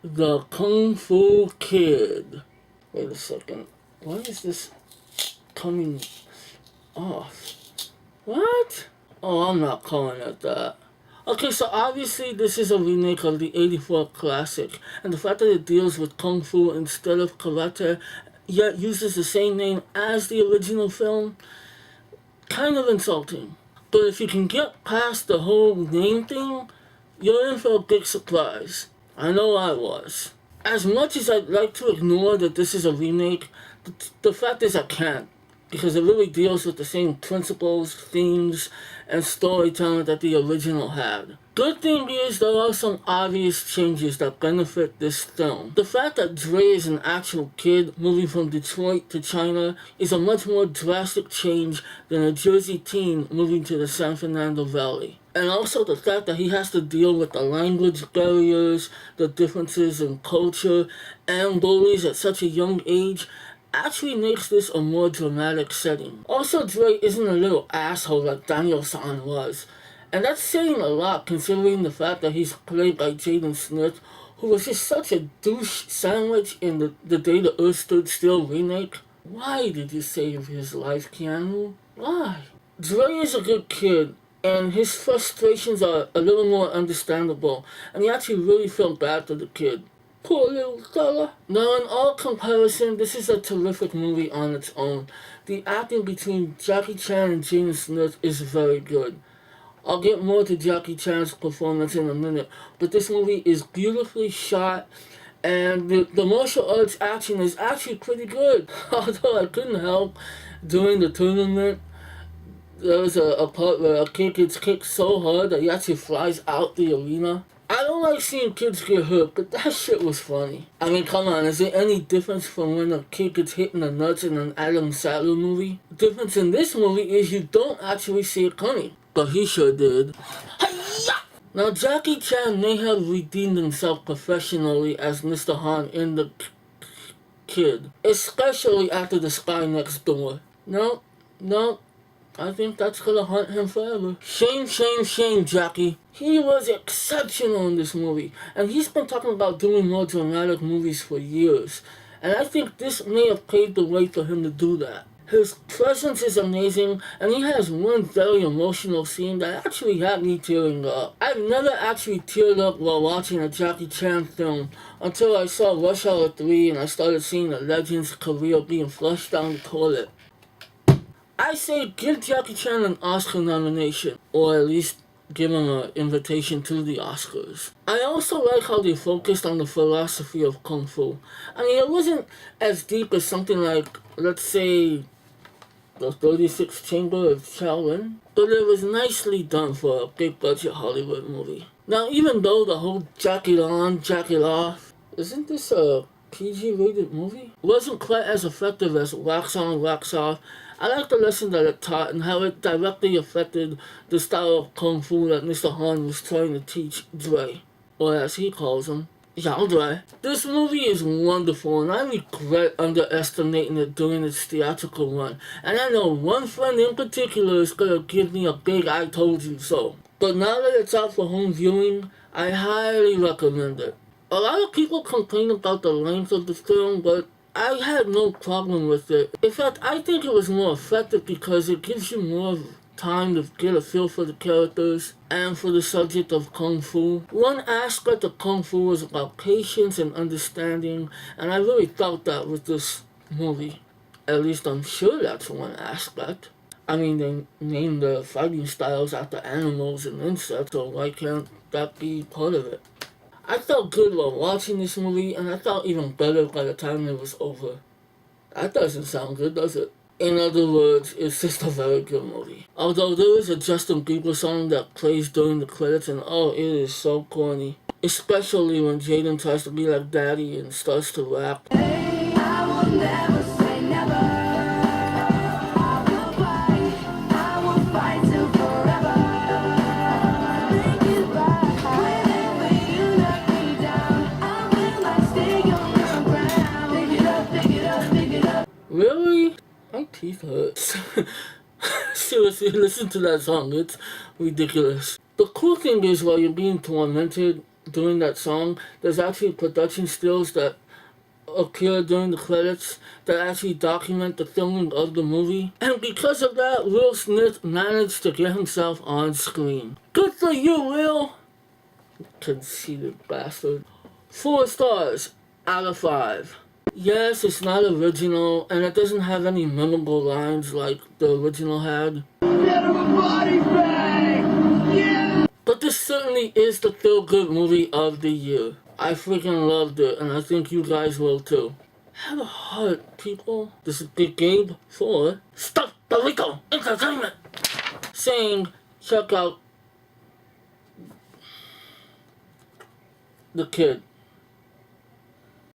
The Kung Fu Kid. Wait a second. Why is this coming off? What? Oh, I'm not calling it that. Okay, so obviously this is a remake of the '84 classic, and the fact that it deals with Kung Fu instead of karate, yet uses the same name as the original film, kind of insulting. But if you can get past the whole name thing, you're in for a big surprise. I know I was. As much as I'd like to ignore that this is a remake, the fact is I can't. Because it really deals with the same principles, themes, and storytelling that the original had. Good thing is there are some obvious changes that benefit this film. The fact that Dre is an actual kid moving from Detroit to China is a much more drastic change than a Jersey teen moving to the San Fernando Valley. And also the fact that he has to deal with the language barriers, the differences in culture, and bullies at such a young age actually makes this a more dramatic setting. Also, Dre isn't a little asshole like Daniel-san was. And that's saying a lot considering the fact that he's played by Jaden Smith, who was just such a douche sandwich in the Day the Earth Stood Still remake. Why did you save his life, Keanu? Why? Dre is a good kid, and his frustrations are a little more understandable, and you actually really feel bad for the kid. Poor little fella. Now, in all comparison, this is a terrific movie on its own. The acting between Jackie Chan and Jaden Smith is very good. I'll get more to Jackie Chan's performance in a minute, but this movie is beautifully shot, and the martial arts action is actually pretty good. Although I couldn't help during the tournament, there was a part where a kid gets kicked so hard that he actually flies out the arena. I don't like seeing kids get hurt, but that shit was funny. I mean, come on, is there any difference from when a kid gets hit in the nuts in an Adam Sandler movie? The difference in this movie is you don't actually see it coming. But he sure did. Hi-ya! Now, Jackie Chan may have redeemed himself professionally as Mr. Han in The Kid, especially after The Spy Next Door. No, I think that's gonna haunt him forever. Shame, Jackie. He was exceptional in this movie, and he's been talking about doing more dramatic movies for years. And I think this may have paved the way for him to do that. His presence is amazing, and he has one very emotional scene that actually had me tearing up. I've never actually teared up while watching a Jackie Chan film until I saw Rush Hour 3 and I started seeing the legend's career being flushed down the toilet. I say give Jackie Chan an Oscar nomination, or at least give him an invitation to the Oscars. I also like how they focused on the philosophy of Kung Fu. I mean, it wasn't as deep as something like, let's say, the 36th Chamber of Shaolin, but it was nicely done for a big budget Hollywood movie. Now, even though the whole jack it on, jack it off, isn't this a PG-rated movie? Wasn't quite as effective as wax on, wax off. I like the lesson that it taught and how it directly affected the style of Kung Fu that Mr. Han was trying to teach Dre, or as he calls him, Yao Dre. This movie is wonderful, and I regret underestimating it during its theatrical run. And I know one friend in particular is gonna give me a big I told you so. But now that it's out for home viewing, I highly recommend it. A lot of people complain about the length of the film, but I had no problem with it. In fact, I think it was more effective because it gives you more time to get a feel for the characters and for the subject of Kung Fu. One aspect of Kung Fu was about patience and understanding, and I really felt that with this movie. At least I'm sure that's one aspect. I mean, they named the fighting styles after animals and insects, so why can't that be part of it? I felt good while watching this movie, and I felt even better by the time it was over. That doesn't sound good, does it? In other words, it's just a very good movie. Although there is a Justin Bieber song that plays during the credits, and oh, it is so corny. Especially when Jaden tries to be like Daddy and starts to rap. Hey, I will never say never. Really? My teeth hurts. Seriously, listen to that song. It's ridiculous. The cool thing is while you're being tormented, doing that song, there's actually production stills that occur during the credits that actually document the filming of the movie. And because of that, Will Smith managed to get himself on screen. Good for you, Will! Conceited bastard. 4 stars out of 5. Yes, it's not original, and it doesn't have any memorable lines like the original had. Get him a body bag! Yeah! But this certainly is the feel-good movie of the year. I freaking loved it, and I think you guys will too. Have a heart, people. This is Big Gabe for Stuff Burrito Entertainment. Saying, check out the kid.